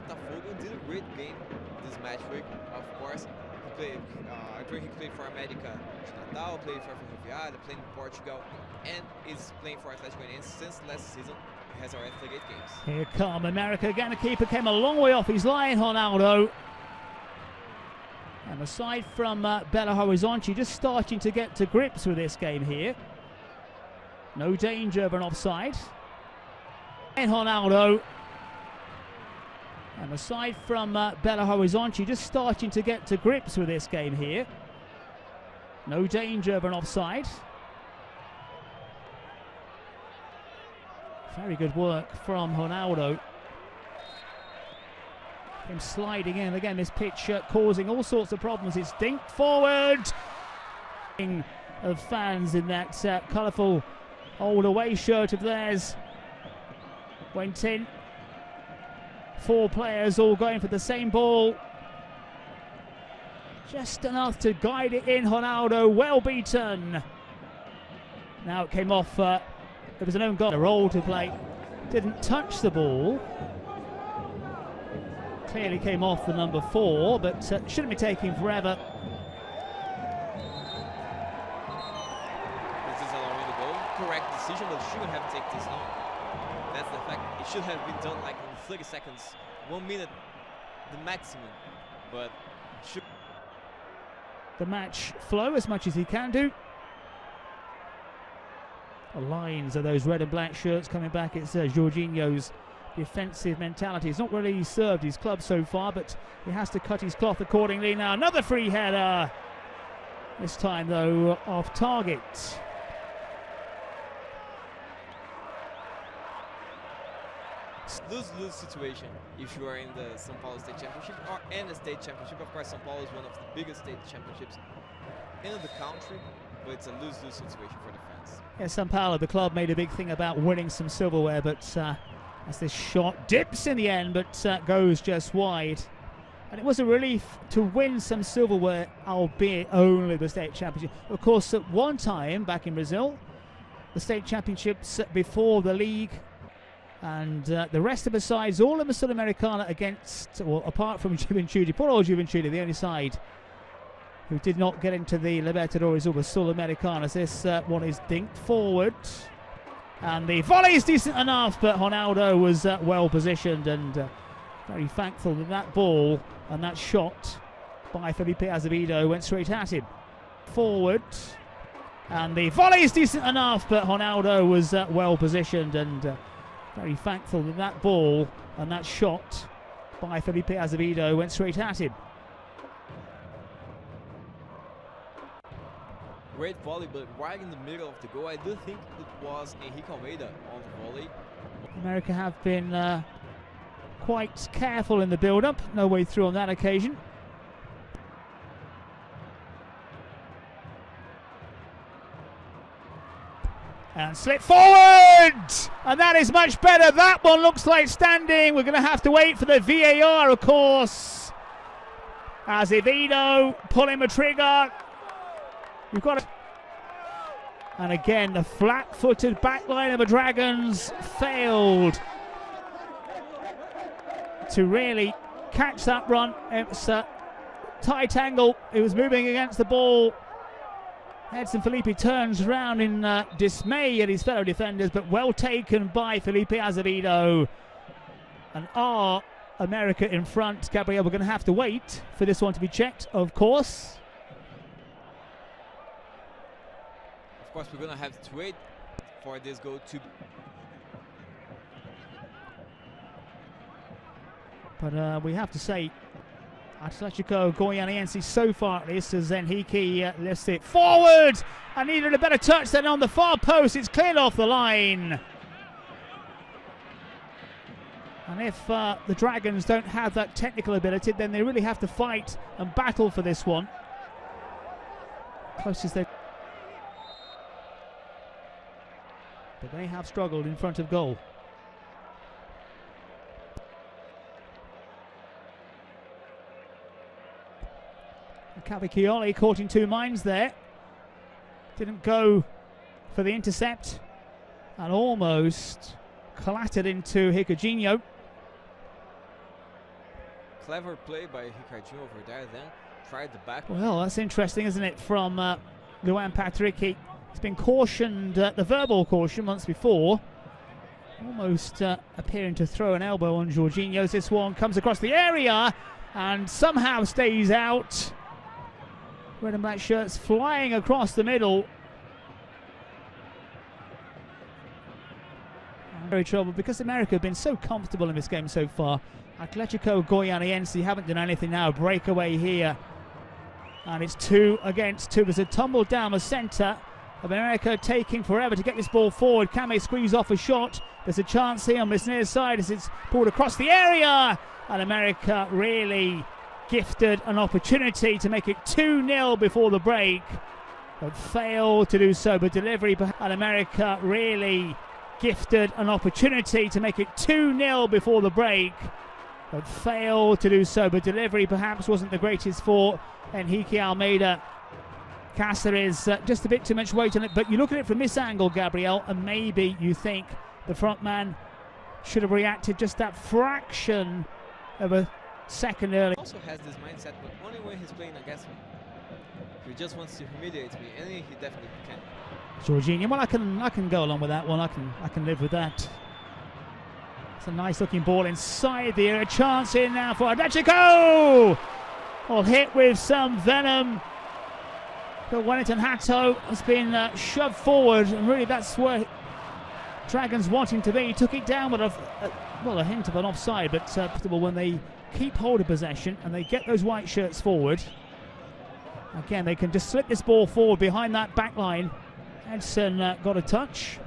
Botafogo did a great game this match week. Of course, I think he played for América de Natal, played for Ferroviária, played in Portugal, and is playing for Atlético Goianiense since last season. He has already played 8 games. Here come America again. The keeper came a long way off his line, Ronaldo. And aside from Belo Horizonte just starting to get to grips with this game here. No danger of an offside. And Ronaldo. And aside from Belo Horizonte just starting to get to grips with this game here. No danger of an offside. Very good work from Ronaldo. Him sliding in again, this pitch causing all sorts of problems. It's dinked forward. Of fans in that colourful old away shirt of theirs went in. 4 players all going for the same ball. Just enough to guide it in. Ronaldo well beaten. Now it came off. It was an own goal. A role to play. Didn't touch the ball. Clearly came off the number 4, but shouldn't be taking forever. This is allowing the goal. Correct decision, but shouldn't have taken this long. That's the fact. It should have been done like in 30 seconds, 1 minute, the maximum. But should the match flow as much as he can do. The lines of those red and black shirts coming back. It's Jorginho's defensive mentality. He's not really served his club so far, but he has to cut his cloth accordingly. Now another free header. This time though off target. Lose-lose situation if you are in the São Paulo State Championship or in the State Championship. Of course, São Paulo is one of the biggest state championships in the country, but it's a lose-lose situation for the fans. Yeah, São Paulo, the club, made a big thing about winning some silverware, but as this shot dips in the end, but goes just wide. And it was a relief to win some silverware, albeit only the state championship. Of course, at one time back in Brazil, the state championships before the league, and the rest of the sides, all in the Sudamérica against, well, apart from Juventude, poor old Juventude, the only side who did not get into the Libertadores or the Sul-Americanas. This one is dinked forward. And the volley is decent enough, but Ronaldo was well positioned, and very thankful that that ball and that shot by Felipe Azevedo went straight at him. Forward. And the volley is decent enough, but Ronaldo was well positioned, and very thankful that that ball and that shot by Felipe Azevedo went straight at him. Great volley, but right in the middle of the goal. I do think it was Henrique Almeida on the volley. America have been quite careful in the build-up. No way through on that occasion. And slip forward! And that is much better. That one looks like standing. We're going to have to wait for the VAR, of course. Azevedo pulling the trigger. We've got it. And again, the flat-footed backline of the Dragons failed to really catch that run. It was a tight angle. It was moving against the ball. Edson Felipe turns around in dismay at his fellow defenders, but well taken by Felipe Azevedo. And America in front. Gabriel, we're going to have to wait for this one to be checked, of course. Of course, we're going to have to wait for this goal to... But we have to say, Atlético Goianiense so far at least, as Henrique lifts it forward and needed a better touch than on the far post. It's cleared off the line. And if the Dragons don't have that technical ability, then they really have to fight and battle for this one. Close as they... But they have struggled in front of goal. Cavicchioli caught in two minds there. Didn't go for the intercept and almost clattered into Jorginho. clever play by Ricardinho over there, then tried the back. Well, that's interesting, isn't it, from Luan Patrick. He's been cautioned, the verbal caution once before, almost appearing to throw an elbow on Jorginho. This one comes across the area and somehow stays out. Red and black shirts flying across the middle. Very trouble because America have been so comfortable in this game so far. Atletico Goianiense haven't done anything now. Breakaway here. And it's 2 against 2. There's a tumble down the centre of America, taking forever to get this ball forward. Can they squeeze off a shot? There's a chance here on this near side as it's pulled across the area. And America really gifted an opportunity to make it 2-0 before the break, but failed to do so. But delivery, and America really gifted an opportunity to make it 2-0 before the break, but failed to do so. But delivery perhaps wasn't the greatest for Enrique Almeida. Cáceres, just a bit too much weight on it. But you look at it from this angle, Gabriel, and maybe you think the front man should have reacted just that fraction of a second early. He also has this mindset, but only when he's playing against me. He just wants to humiliate me, and he definitely can. Jorginho, well, I can go along with that one. I can live with that. It's a nice looking ball inside the area. Chance in now for Atletico. Well, hit with some venom. But Wellington Hato has been shoved forward, and really that's where Dragons wanting to be. He took it down with a hint of an offside, but when they keep hold of possession and they get those white shirts forward, again they can just slip this ball forward behind that back line. Edson got a touch.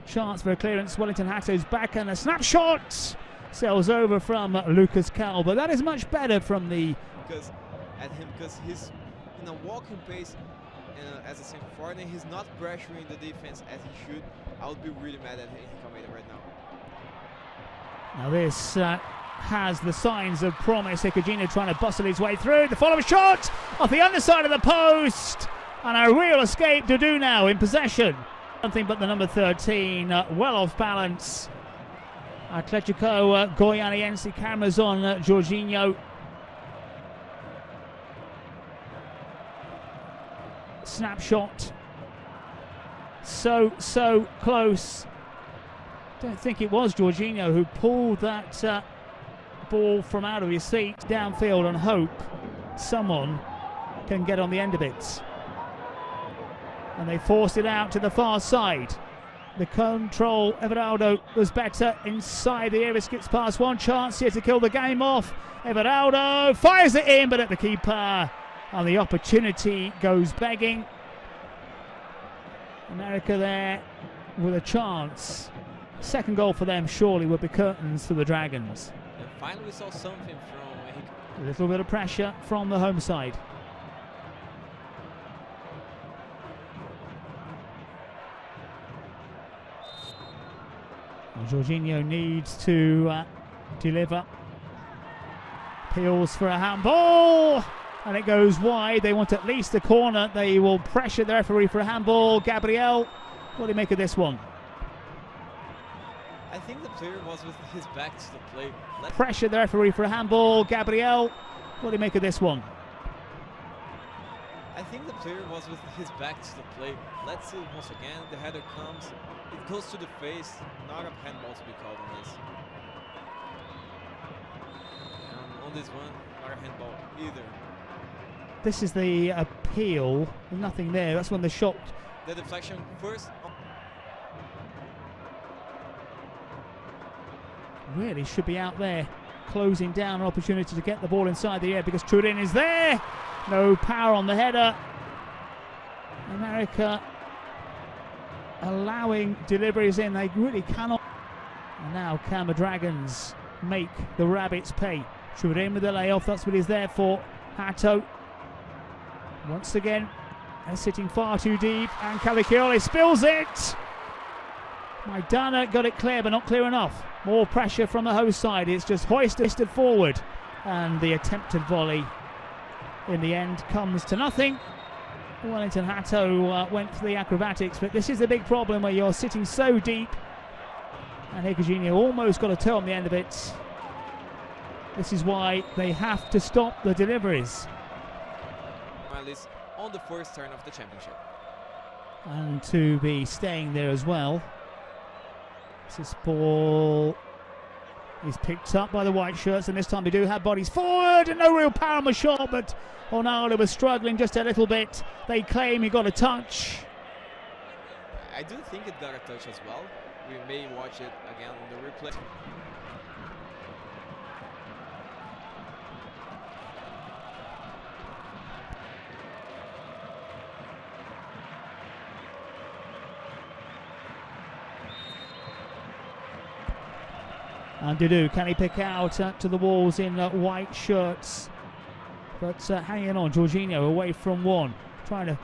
Chance for a clearance. Wellington Hato's back and a snapshot sails over from Lucas Cal, but that is much better from the because he's in a walking pace as a centre forward, and he's not pressuring the defense as he should. I would be really mad at Enrique Almeida right now. Now this has the signs of promise. Ricardinho trying to bustle his way through. The follow-up shot off the underside of the post, and a real escape to do now in possession. Something but the number 13, well off balance. Atletico Goianiense, cameras on Jorginho. Snapshot. So close. Don't think it was Jorginho who pulled that ball from out of his feet downfield and hope someone can get on the end of it. And they forced it out to the far side. The control, Everaldo was better inside the area, skips past one. Chance here to kill the game off. Everaldo fires it in, but at the keeper, and the opportunity goes begging. America there with a chance. Second goal for them surely would be curtains for the Dragons. And finally we saw something from a little bit of pressure from the home side. And Jorginho needs to deliver. Peels for a handball, and it goes wide. They want at least a corner. They will pressure the referee for a handball. Gabriel, what do you make of this one? I think the player was with his back to the play. Pressure the referee for a handball. Gabriel, what do you make of this one? I think the player was with his back to the play. Let's see once again. The header comes. It goes to the face. Not a handball to be called on this. On this one, not a handball either. This is the appeal. There's nothing there. That's when the shot. The deflection first. Really should be out there, closing down an opportunity to get the ball inside the air because Trudin is there. No power on the header. America allowing deliveries in. They really cannot. And now can the Dragons make the Rabbits pay? Trudin with the layoff. That's what he's there for. Hato. Once again, they're sitting far too deep. And Cavicchioli spills it. Maidana got it clear, but not clear enough. More pressure from the host side. It's just hoisted forward. And the attempted volley in the end comes to nothing. Wellington Hato went for the acrobatics, but this is the big problem where you're sitting so deep. And Ricardinho almost got a toe on the end of it. This is why they have to stop the deliveries. At least on the first turn of the championship. And to be staying there as well. This ball is picked up by the white shirts, and this time they do have bodies forward, and no real power on the shot, but Ronaldo was struggling just a little bit. They claim he got a touch. I do think it got a touch as well. We may watch it again on the replay. And Dudu, can he pick out to the walls in white shirts? But hanging on, Jorginho away from one, trying to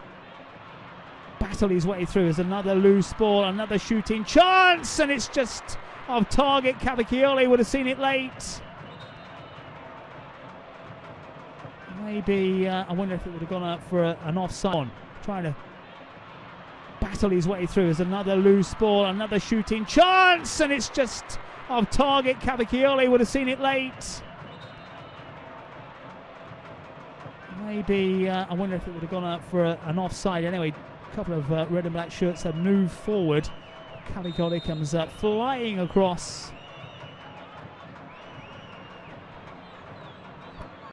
battle his way through. There's another loose ball, another shooting chance, and it's just off target. Cavicchioli would have seen it late. Maybe, I wonder if it would have gone out for an offside. Trying to battle his way through. There's another loose ball, another shooting chance, and it's just off target. Cavicchioli would have seen it late. Maybe, I wonder if it would have gone out for an offside. Anyway, a couple of red and black shirts have moved forward. Cavicchioli comes flying across.